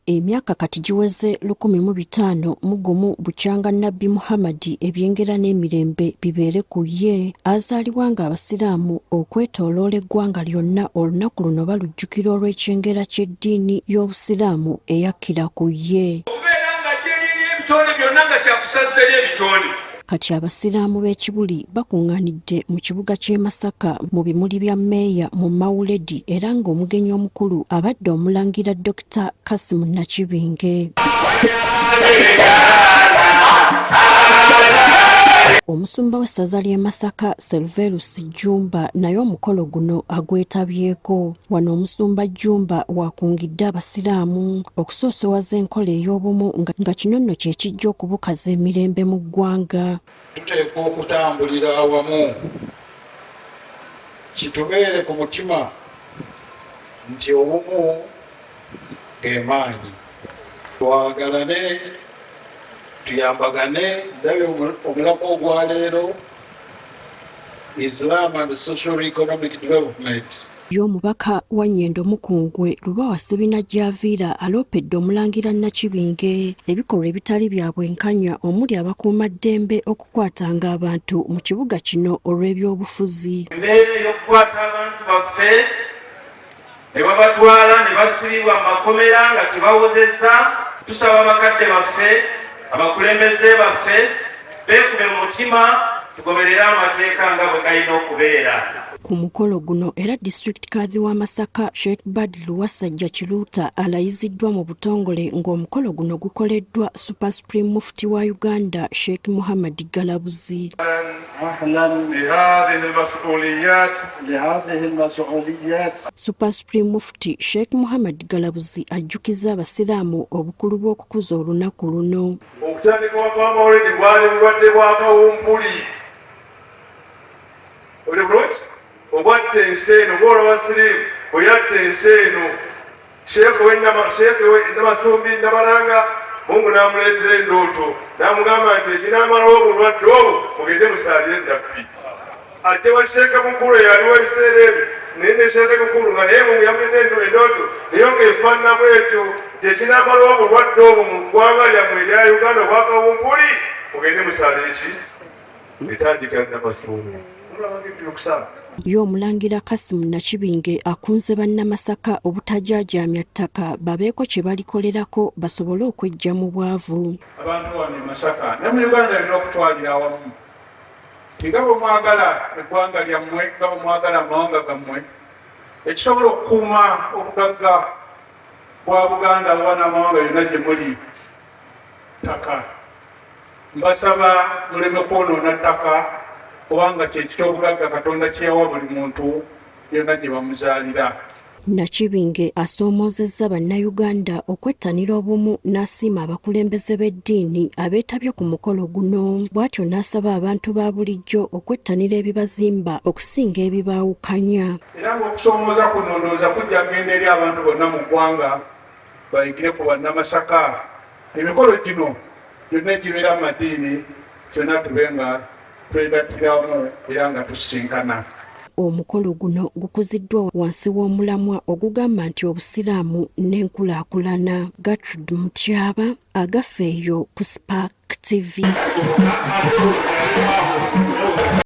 Emyaka kati giweze 1500 mugumu bukyanga Nabbi Muhammad ebyengera n'emirembe bibeere ku ye azaalibwa nga abasiraamu okwetooloola eggwanga lyonna olunaku luno balujjukira olw'ekyengera ky'eddiini y'obusiraamu eyakkira ku ye. Kati abasiraamu b'ekibuli bakungaanidde mu kibuga ky'e Masaka mu bimuli bya Mmeeya mu Mawuledi era ng'omugenyi omukulu abadde omulangira Dr. Kassim Nakibinge. Omusumba w'essaza ly'e Masaka Serverus Jumba naye omukolo guno agwetabyeko. Wano omusumba Jumba wakungidde abasiraamu okusoosowaza enkola ey'obumu nga kino nno kye kijja okubukaza emirembe mu ggwanga. Tuteekwa okutambulira awamu kitubeere ku mutima nti obumu g'emaanyi, twagalane tuyambagane. Ndabe omulako ogwaleero Islam and Social Economic Development. Y'omubaka wa Nnyendo Mukungwe Lubawa Sebina Javiira aloopedde omulangira Nakibinge ebikolwa ebitali bya bwenkanya omuli abakuumaddembe okukwatanga abantu mu kibuga kino olw'ebyobufuzi. Embeera y'okukwata abantu baffe ne babatwala ne basibibwa mu makomera nga tebawozesa, tusaba abakadde baffe abakulembeze baffe beekube mu mutima tugoberere amateeka nga bwe galina okubeera. Ku mukolo guno era District Kadhi wa Masaka Sheikh Badru Wasajja Kiruuta alayiziddwa mu butongole ng'omukolo guno gukoleddwa Super Supreme Mufti wa Uganda Sheikh Muhammad Galabuzi. Super Supreme Mufti Sheikh Muhammad Galabuzi ajjukiza abasiraamu obukulu bw'okukuza olunaku luno. Okutandika kwa Mawulidi bwali bulwadde bwa kawumpuli. Obwatte ensi eno bw'ola abasiriimu oyatte ensi eno. Sheekhe w'Namasumbi Nabalanga Mungu n'amuleetera endooto n'amugamba nti ekinaamalawo obulwadde obwo mugende musaabire Nabbi. Ate wa Sheekhe mukulu eyaliwo ebiseera ebyo naye ne Sheekhe mukulu nga naye Mungu yamuleeta endooto naye nga efaanana bw'etyo nti ekinaamalawo obulwadde obwo mu ggwanga lyammwe erya Uganda obwakawumpuli mugende musaabire ki? Etandika Namasumbi. Y'omulangira Kassim Nakibinge akunze bannamasaka obutajaajamya ttaka babeeko kye balikolerako basobole okweggya mu bwavu. Abantu wano e Masaka ne mu Uganda alina okutwalira awamu. Nga bwe mwagala eggwanga lyammwe, nga bwe mwagala amawanga gammwe, ekisobola okukuuma obugagga bwa Buganda oba n'amawanga yonna gye muli ttaka. Mbasaba muleme kwonoona ttaka kubanga kyekita obugagga Katonda kyeyawa buli muntu yonna gye bamuzaalira. Nakibinge asoomoozezza bannayuganda okwettanira obumu n'asiima abakulembeze b'eddiini abeetabye ku mukolo guno. Bw'atyo n'asaba abantu ba bulijjo okwettanira ebibazimba okusinga ebibaawukanya. Era ng'okusoomooza kuno ndowooza kujja kugenda eri abantu bonna mu ggwanga bayigire ku bannamasaka. Emikolo gino gyonna egibeera mu madiini kyonna tube nga twegattiramu era nga tusisinkana. Omukolo guno gukuziddwa wansi w'omulamwa ogugamba nti obusiraamu n'enkulaakulana. Gertrude Mutyaba agafeeyo ku Spark TV.